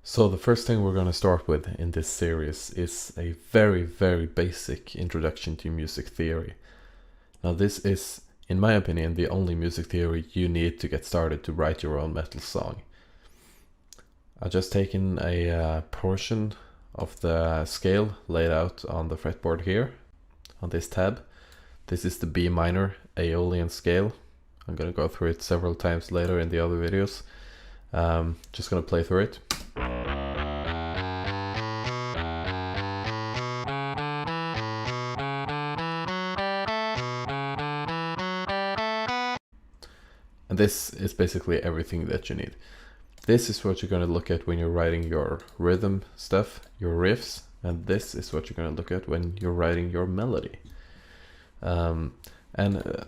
So the first thing we're going to start with in this series is a very, very basic introduction to music theory. Now this is, in my opinion, the only music theory you need to get started to write your own metal song. I've just taken a portion of the scale laid out on the fretboard here, on this tab. This is the B minor Aeolian scale. I'm going to go through it several times later in the other videos. Just going to play through it. And this is basically everything that you need. This is what you're going to look at when you're writing your rhythm stuff, your riffs, and this is what you're going to look at when you're writing your melody. And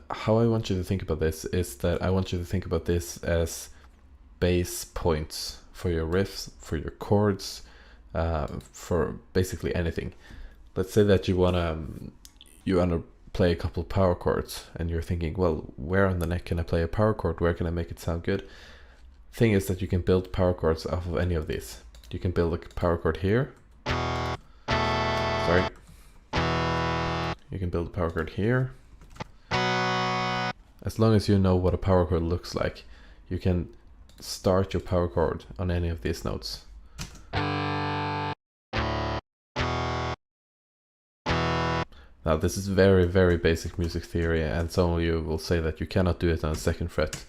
how I want you to think about this is that I want you to think about this as base points for your riffs, for your chords, for basically anything. Let's say that you wanna play a couple power chords and you're thinking, well, where on the neck can I play a power chord? Where can I make it sound good? Thing is that you can build power chords off of any of these. You can build a power chord here. Sorry. You can build a power chord here. As long as you know what a power chord looks like, you can start your power chord on any of these notes. Now this is very, very basic music theory, and some of you will say that you cannot do it on a second fret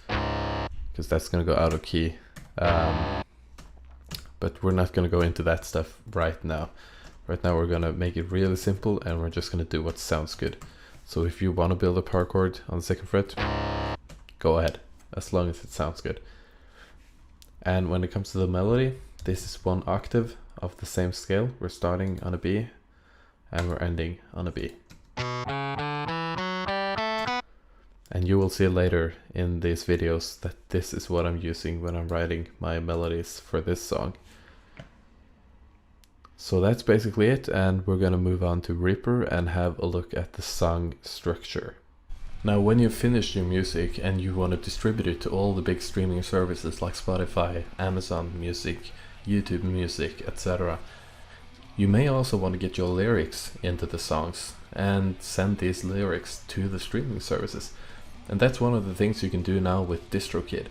because that's going to go out of key. But we're not going to go into that stuff right now. Right now we're going to make it really simple and we're just going to do what sounds good. So if you want to build a power chord on the second fret, go ahead, as long as it sounds good. And when it comes to the melody, this is one octave of the same scale. We're starting on a B and we're ending on a B. And you will see later in these videos that this is what I'm using when I'm writing my melodies for this song. So that's basically it, and we're gonna move on to Reaper and have a look at the song structure. Now when you've finished your music and you want to distribute it to all the big streaming services like Spotify, Amazon Music, YouTube Music, etc., you may also want to get your lyrics into the songs and send these lyrics to the streaming services. And that's one of the things you can do now with DistroKid.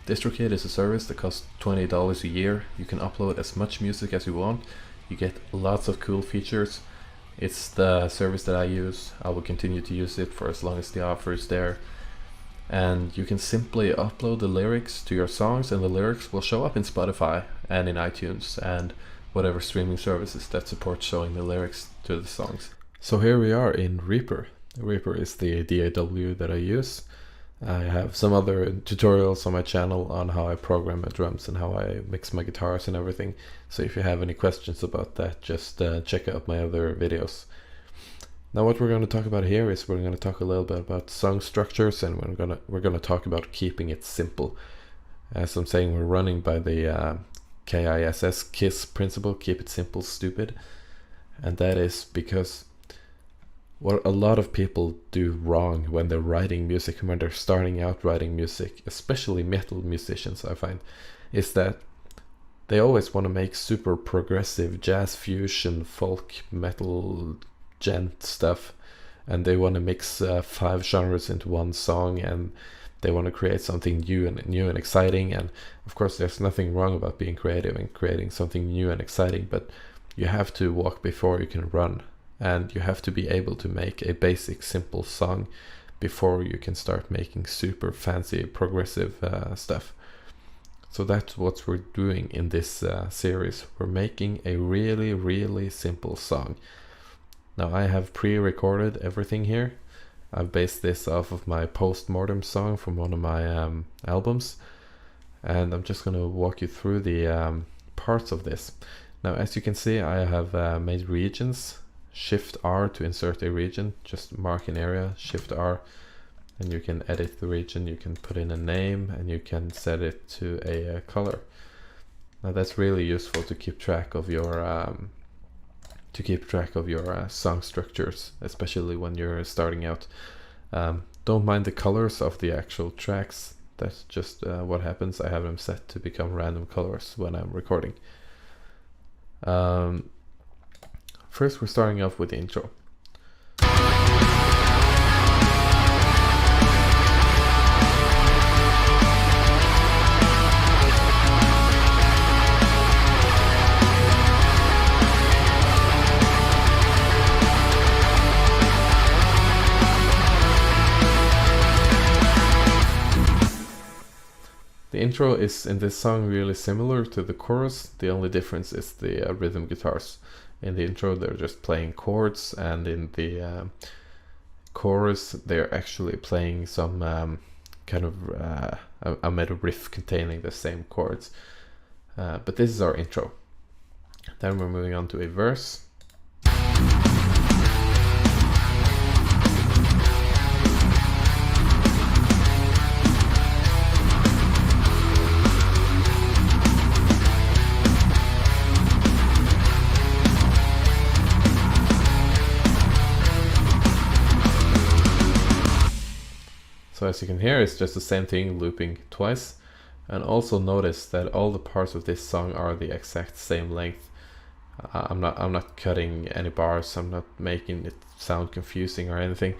DistroKid is a service that costs $20 a year. You can upload as much music as you want. You get lots of cool features. It's the service that I use. I will continue to use it for as long as the offer is there. And you can simply upload the lyrics to your songs and the lyrics will show up in Spotify and in iTunes and whatever streaming services that support showing the lyrics to the songs. So here we are in Reaper. Reaper is the DAW that I use. I have some other tutorials on my channel on how I program my drums and how I mix my guitars and everything. So if you have any questions about that, just check out my other videos. Now what we're going to talk about here is we're going to talk a little bit about song structures, and we're gonna talk about keeping it simple. As I'm saying, we're running by the KISS principle, keep it simple, stupid. And that is because what a lot of people do wrong when they're writing music, when they're starting out writing music, especially metal musicians, I find, is that they always want to make super progressive jazz fusion, folk, metal, gent stuff, and they want to mix 5 genres into one song, and they want to create something new and exciting. And of course there's nothing wrong about being creative and creating something new and exciting, but you have to walk before you can run. And you have to be able to make a basic, simple song before you can start making super fancy, progressive stuff. So that's what we're doing in this series. We're making a really, really simple song. Now I have pre-recorded everything here. I've based this off of my post-mortem song from one of my albums. And I'm just going to walk you through the parts of this. Now as you can see, I have made regions. Shift R to insert a region, just mark an area, Shift R, and you can edit the region, you can put in a name, and you can set it to a color. Now that's really useful to keep track of your song structures, especially when you're starting out. Don't mind the colors of the actual tracks, that's just what happens. I have them set to become random colors when I'm recording. First we're starting off with the intro. The intro is in this song really similar to the chorus. The only difference is the rhythm guitars. In the intro they're just playing chords, and in the chorus they're actually playing some kind of a metal riff containing the same chords. But this is our intro. Then we're moving on to a verse. So as you can hear, it's just the same thing looping twice. And also notice that all the parts of this song are the exact same length. I'm not cutting any bars, I'm not making it sound confusing or anything.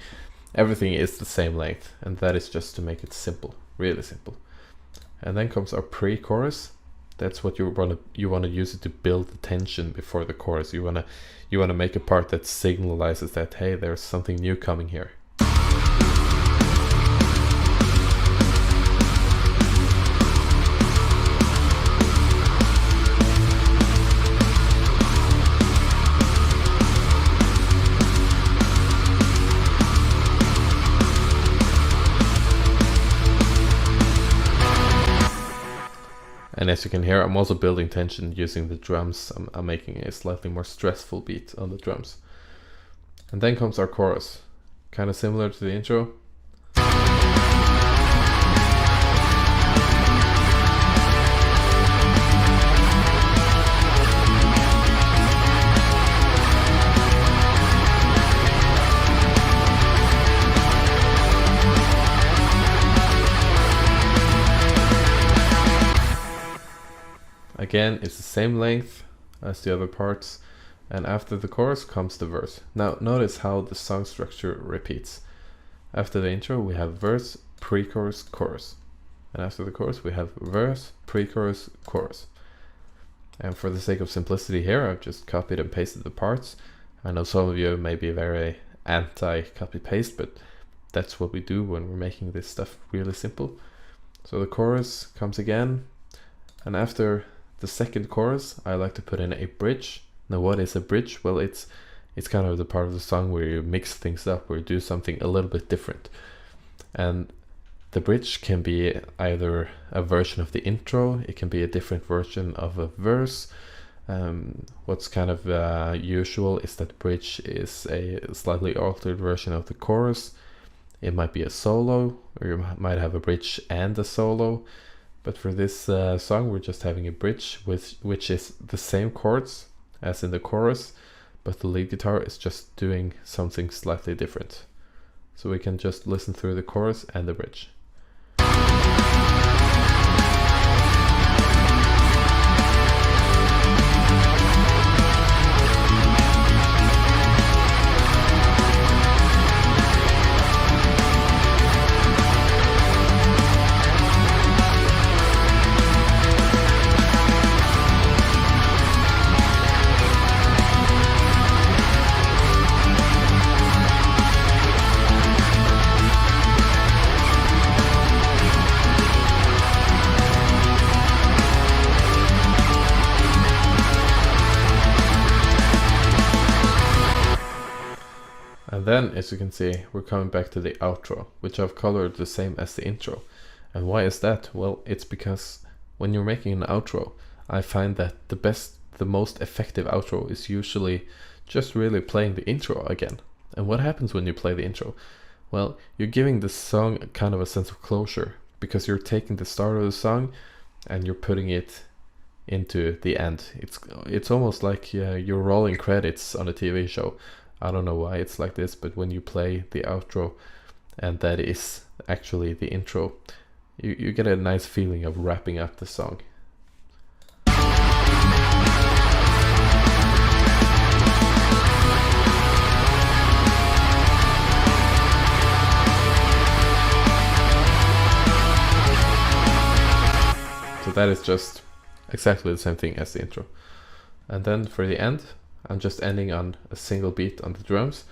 Everything is the same length, and that is just to make it simple, really simple. And then comes our pre-chorus. That's what you want to use it to build the tension before the chorus. You want to make a part that signalizes that, hey, there's something new coming here. And as you can hear, I'm also building tension using the drums. I'm making a slightly more stressful beat on the drums. And then comes our chorus, kind of similar to the intro. Again, it's the same length as the other parts, and after the chorus comes the verse. Now notice how the song structure repeats. After the intro we have verse, pre-chorus, chorus. And after the chorus we have verse, pre-chorus, chorus. And for the sake of simplicity here, I've just copied and pasted the parts. I know some of you may be very anti-copy-paste, but that's what we do when we're making this stuff really simple. So the chorus comes again, and after the second chorus I like to put in a bridge. Now what is a bridge? Well, it's kind of the part of the song where you mix things up, where you do something a little bit different. And the bridge can be either a version of the intro, it can be a different version of a verse. What's kind of usual is that the bridge is a slightly altered version of the chorus. It might be a solo, or you might have a bridge and a solo. But for this song we're just having a bridge which is the same chords as in the chorus, but the lead guitar is just doing something slightly different. So we can just listen through the chorus and the bridge. And then, as you can see, we're coming back to the outro, which I've colored the same as the intro. And why is that? Well, it's because when you're making an outro, I find that the most effective outro is usually just really playing the intro again. And what happens when you play the intro? Well, you're giving the song kind of a sense of closure, because you're taking the start of the song and you're putting it into the end. It's almost like you're rolling credits on a TV show. I don't know why it's like this, but when you play the outro and that is actually the intro, you get a nice feeling of wrapping up the song. that is just exactly the same thing as the intro. And then for the end, I'm just ending on a single beat on the drums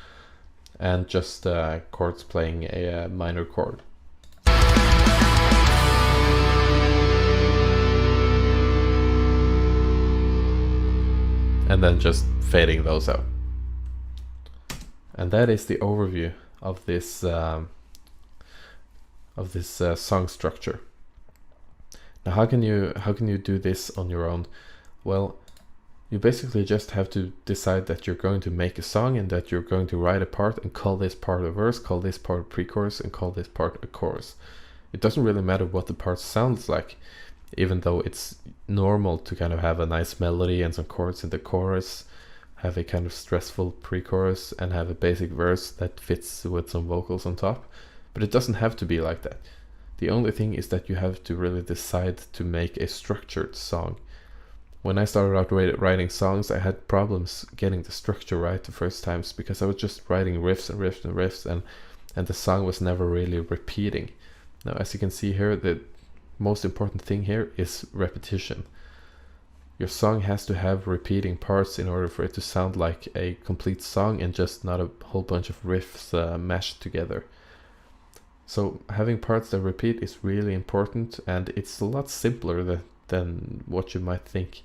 and just chords playing a minor chord. And then just fading those out. And that is the overview of this song structure. Now, how can you do this on your own? Well, you basically just have to decide that you're going to make a song and that you're going to write a part and call this part a verse, call this part a pre-chorus, and call this part a chorus. It doesn't really matter what the part sounds like, even though it's normal to kind of have a nice melody and some chords in the chorus, have a kind of stressful pre-chorus, and have a basic verse that fits with some vocals on top. But it doesn't have to be like that. The only thing is that you have to really decide to make a structured song. When I started out writing songs, I had problems getting the structure right the first times because I was just writing riffs and riffs and riffs, and the song was never really repeating. Now, as you can see here, the most important thing here is repetition. Your song has to have repeating parts in order for it to sound like a complete song and just not a whole bunch of riffs mashed together. So having parts that repeat is really important, and it's a lot simpler than what you might think.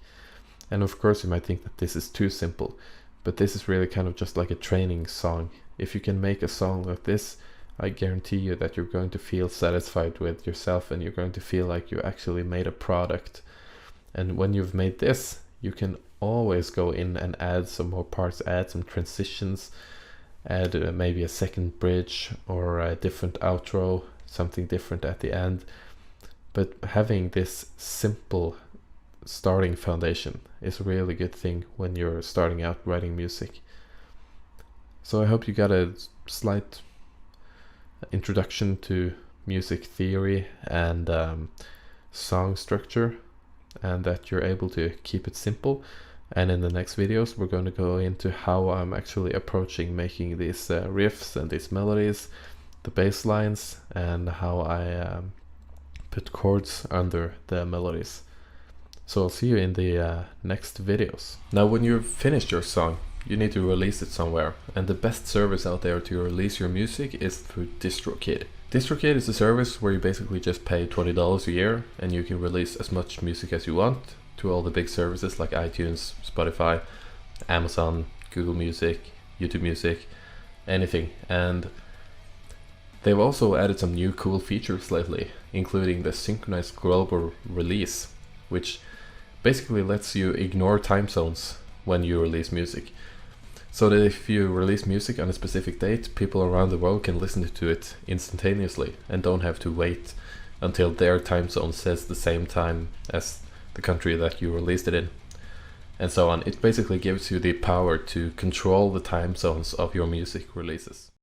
And of course you might think that this is too simple, but this is really kind of just like a training song. If you can make a song like this, I guarantee you that you're going to feel satisfied with yourself and you're going to feel like you actually made a product. And when you've made this, you can always go in and add some more parts, add some transitions, add maybe a second bridge or a different outro, something different at the end. But having this simple starting foundation is a really good thing when you're starting out writing music. So I hope you got a slight introduction to music theory and song structure, and that you're able to keep it simple. And in the next videos we're going to go into how I'm actually approaching making these riffs and these melodies, the bass lines, and how I put chords under the melodies. So I'll see you in the next videos. Now, when you've finished your song, you need to release it somewhere, and the best service out there to release your music is through DistroKid. DistroKid is a service where you basically just pay $20 a year and you can release as much music as you want to all the big services like iTunes, Spotify, Amazon, Google Music, YouTube Music, anything. And they've also added some new cool features lately, including the synchronized global release, which basically lets you ignore time zones when you release music. So that if you release music on a specific date, people around the world can listen to it instantaneously and don't have to wait until their time zone says the same time as the country that you released it in, and so on. It basically gives you the power to control the time zones of your music releases.